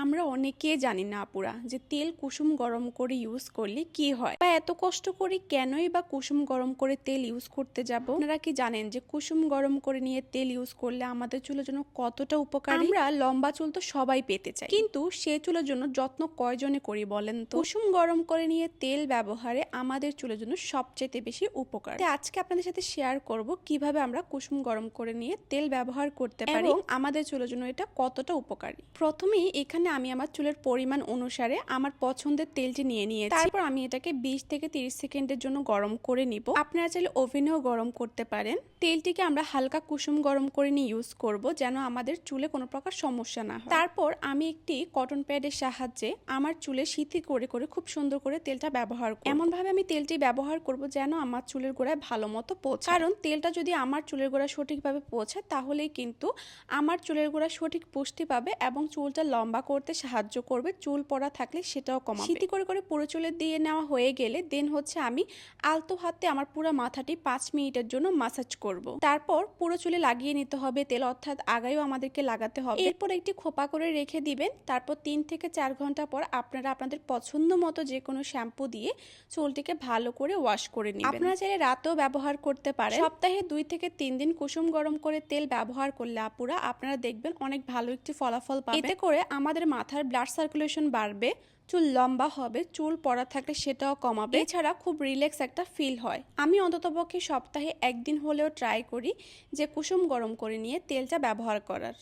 আমরা অনেকেই জানি না আপুরা যে তেল কুসুম গরম করে ইউজ করলে কি হয় বা এত কষ্ট করে কেনই বা কুসুম গরম করে তেল ইউজ করতে যাব। আপনারা কি জানেন যে কুসুম গরম করে নিয়ে তেল ইউজ করলে আমাদের চুলের জন্য কতটা উপকারী? আমরা লম্বা চুল তো সবাই পেতে চাই, কিন্তু সে চুলের জন্য যত্ন কয়জনে করি বলেন তো? কুসুম গরম করে নিয়ে তেল ব্যবহারে আমাদের চুলের জন্য সবচেয়ে বেশি উপকার। তাই আজকে আপনাদের সাথে শেয়ার করব কিভাবে আমরা কুসুম গরম করে নিয়ে তেল ব্যবহার করতে পারি এবং আমাদের চুলের জন্য এটা কতটা উপকারী। প্রথমেই এখানে আমি আমার চুলের পরিমাণ অনুসারে আমার পছন্দের তেলটি নিয়ে নিয়েছি। তারপর আমি এটাকে 20 থেকে 30 সেকেন্ডের জন্য গরম করে নিব। আপনারা চাইলে ওভেনেও গরম করতে পারেন। তেলটিকে আমরা হালকা কুসুম গরম করে নিয়ে ইউজ করব যেন আমাদের চুলে কোনো প্রকার সমস্যা না হয়। তারপর আমি একটি কটন প্যাডের সাহায্যে আমার চুলে সিথি করে করে খুব সুন্দর করে তেলটা ব্যবহার করব। এমন ভাবে আমি তেলটি ব্যবহার করব যেন আমার চুলের গোড়ায় ভালো মতো পৌঁছায়। কারণ তেলটা যদি আমার চুলের গোড়ায় সঠিকভাবে পৌঁছায় তাহলেই কিন্তু আমার চুলের গোড়া সঠিক পুষ্টি পাবে এবং চুলটা লম্বা করতে সাহায্য করবে। চুল পড়া থাকলে সেটাও কমাবে। সিথি করে করে পুরো চুলে দিয়ে নেওয়া হয়ে গেলে দেন হচ্ছে আমি আলতো হাতে আমার পুরো মাথাটি 5 মিনিটের জন্য মাসাজ করব। তারপর পুরো চুলে লাগিয়ে নিতে হবে তেল, অর্থাৎ আগায়ও আমাদেরকে লাগাতে হবে। এরপর একটি খোপা করে রেখে দিবেন। তারপর 3 থেকে 4 ঘন্টা পর আপনারা আপনাদের পছন্দ মতো যে কোনো শ্যাম্পু দিয়ে চুলটিকে ভালো করে ওয়াশ করে নেবেন। আপনারা চাইলে রাতেও ব্যবহার করতে পারেন। সপ্তাহে 2 থেকে 3 দিন কুসুম গরম করে তেল ব্যবহার করলে আপুরা আপনারা দেখবেন অনেক ভালো একটি ফলাফল পাবেন। এতে করে আমাদের মাথার ব্লাড সার্কুলেশন বাড়বে, চুল লম্বা হবে, চুল পড়া থাকলে সেটাও কমাবে। এছাড়া খুব রিল্যাক্স একটা ফিল হয়। আমি অন্ততপক্ষে সপ্তাহে 1 দিন হলেও ট্রাই করি যে কুসুম গরম করে নিয়ে তেলটা ব্যবহার করার।